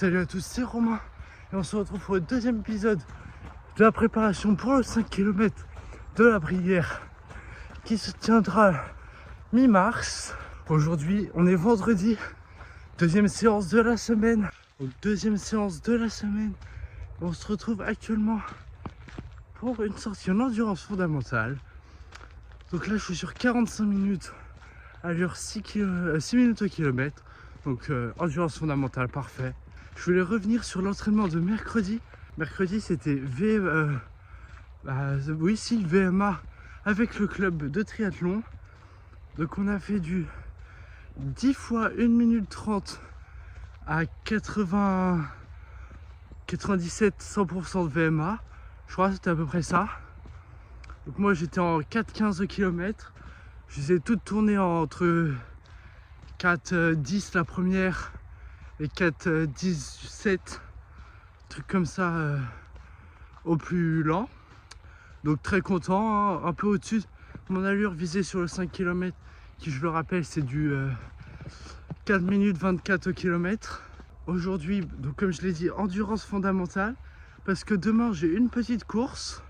Salut à tous, c'est Romain et on se retrouve pour le deuxième épisode de la préparation pour le 5 km de la Brière qui se tiendra mi-mars. Aujourd'hui, on est vendredi, deuxième séance de la semaine. On se retrouve actuellement pour une sortie en endurance fondamentale. Donc là, je suis sur 45 minutes, allure 6 minutes au kilomètre. Donc endurance fondamentale, parfait. Je voulais revenir sur l'entraînement de mercredi. Mercredi, c'était VMA avec le club de triathlon. Donc on a fait du 10 fois 1 minute 30 à 80, 97, 100% de VMA. Je crois que c'était à peu près ça. Donc moi j'étais en 4,15 km. Je les ai toutes tournées entre 4,10 la première et 4,17, truc comme ça au plus lent. Donc très content, hein, un peu au-dessus de mon allure visée sur le 5 km qui, je le rappelle, c'est du 4 minutes 24 au kilomètre. Aujourd'hui, donc comme je l'ai dit, endurance fondamentale parce que demain j'ai une petite course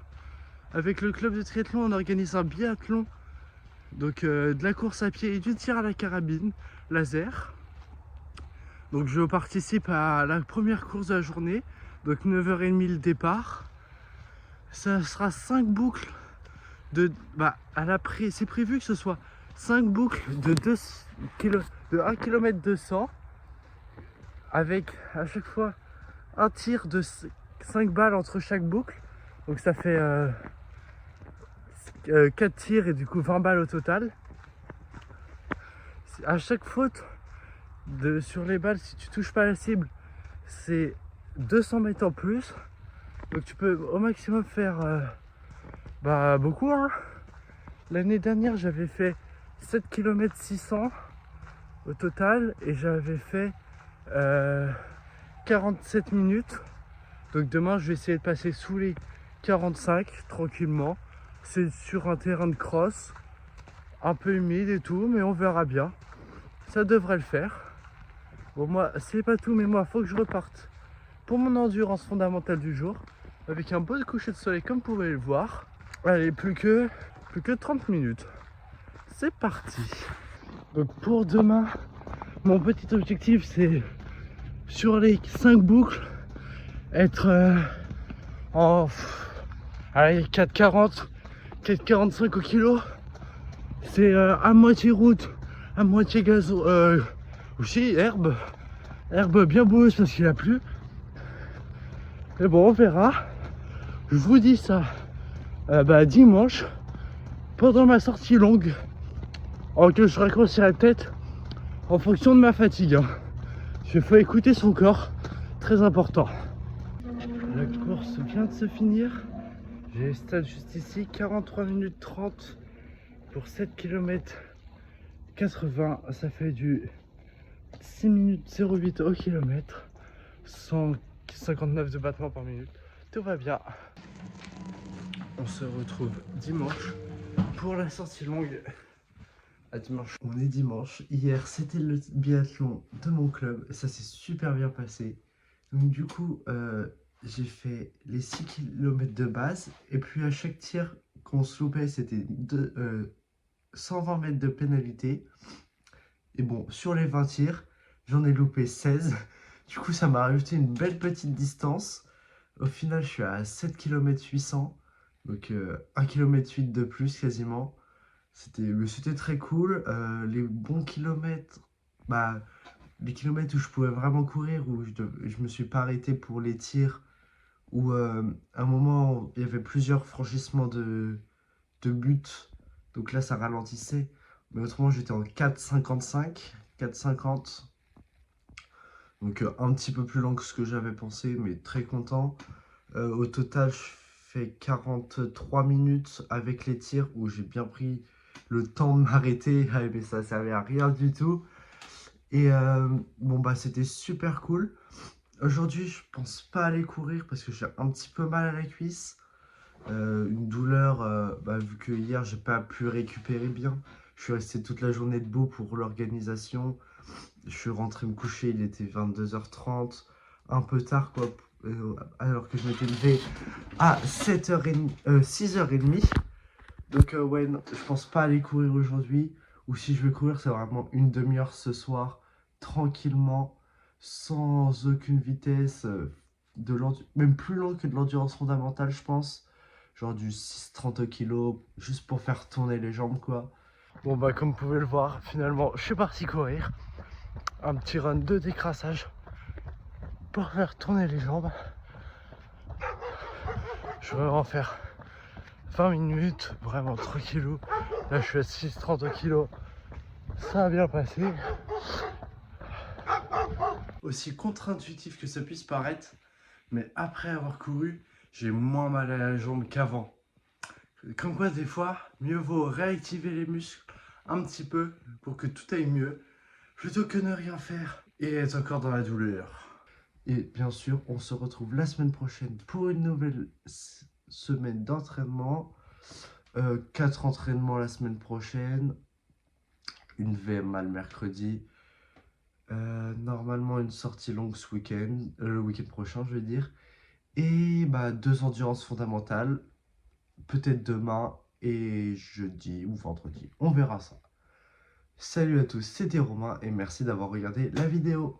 avec le club de triathlon. On organise un biathlon, donc de la course à pied et du tir à la carabine laser. Donc je participe à la première course de la journée, donc 9h30 le départ. Ça sera 5 boucles c'est prévu que ce soit 5 boucles de 1 km 200 avec à chaque fois un tir de 5 balles entre chaque boucle. Donc ça fait 4 tirs et du coup 20 balles au total. À chaque faute sur les balles, si tu touches pas la cible, c'est 200 mètres en plus. Donc tu peux au maximum faire beaucoup, hein. L'année dernière j'avais fait 7 km 600 au total et j'avais fait 47 minutes. Donc demain je vais essayer de passer sous les 45 tranquillement. C'est sur un terrain de cross, un peu humide et tout, mais on verra bien. Ça devrait le faire. Bon, moi c'est pas tout, mais moi faut que je reparte pour mon endurance fondamentale du jour avec un beau coucher de soleil comme vous pouvez le voir. Allez, plus que 30 minutes. C'est parti. Donc pour demain, mon petit objectif c'est sur les 5 boucles être en 4,40, 4,45 au kilo. C'est à moitié route, à moitié gazon, aussi herbe bien boueuse parce qu'il a plu. Mais bon, on verra. Je vous dis ça dimanche pendant ma sortie longue, que je raccourcis la tête en fonction de ma fatigue, hein. Il faut écouter son corps, très important. La course vient de se finir. J'ai le stade juste ici, 43 minutes 30 pour 7 km 80. Ça fait du 6 minutes 08 au kilomètre, 159 de battements par minute. Tout va bien. On se retrouve dimanche pour la sortie longue. À dimanche. On est dimanche. Hier, c'était le biathlon de mon club. Ça s'est super bien passé. Donc du coup, j'ai fait les 6 km de base. Et puis à chaque tir qu'on se loupait, c'était 120 mètres de pénalité. Et bon, sur les 20 tirs, j'en ai loupé 16. Du coup, ça m'a rajouté une belle petite distance. Au final, je suis à 7 km 800. Donc 1 km 8 de plus quasiment. C'était très cool. Les bons kilomètres, les kilomètres où je pouvais vraiment courir, où je me suis pas arrêté pour les tirs, où à un moment il y avait plusieurs franchissements de buts, donc là ça ralentissait. Mais autrement j'étais en 4,55, 4,50. Donc un petit peu plus lent que ce que j'avais pensé, mais très content. Au total, je fais 43 minutes avec les tirs où j'ai bien pris le temps de m'arrêter, mais ça servait à rien du tout. Et c'était super cool. Aujourd'hui, je pense pas aller courir parce que j'ai un petit peu mal à la cuisse. Une douleur, vu que hier j'ai pas pu récupérer bien. Je suis resté toute la journée debout pour l'organisation. Je suis rentré me coucher, il était 22h30. un peu tard, quoi, alors que je m'étais levé à 7h30, 6h30. Donc ouais, non, je pense pas aller courir aujourd'hui. Ou si je vais courir, c'est vraiment une demi-heure ce soir, tranquillement, sans aucune vitesse, même plus lent que de l'endurance fondamentale, je pense. Genre du 6-30 kg, juste pour faire tourner les jambes, quoi. Bon bah comme vous pouvez le voir, finalement, je suis parti courir. Un petit run de décrassage pour faire tourner les jambes. Je vais en faire 20 minutes, vraiment tranquillou. Là je suis à 6-30 kg. Ça a bien passé. Aussi contre-intuitif que ça puisse paraître, mais après avoir couru, j'ai moins mal à la jambe qu'avant. Comme quoi, des fois, mieux vaut réactiver les muscles un petit peu pour que tout aille mieux, plutôt que ne rien faire et être encore dans la douleur. Et bien sûr, on se retrouve la semaine prochaine pour une nouvelle semaine d'entraînement. 4 entraînements la semaine prochaine, une VMA le mercredi. Normalement une sortie longue ce week-end, le week-end prochain je veux dire. Et bah 2 endurances fondamentales, peut-être demain et jeudi ou vendredi, on verra ça. Salut à tous, c'était Romain et merci d'avoir regardé la vidéo.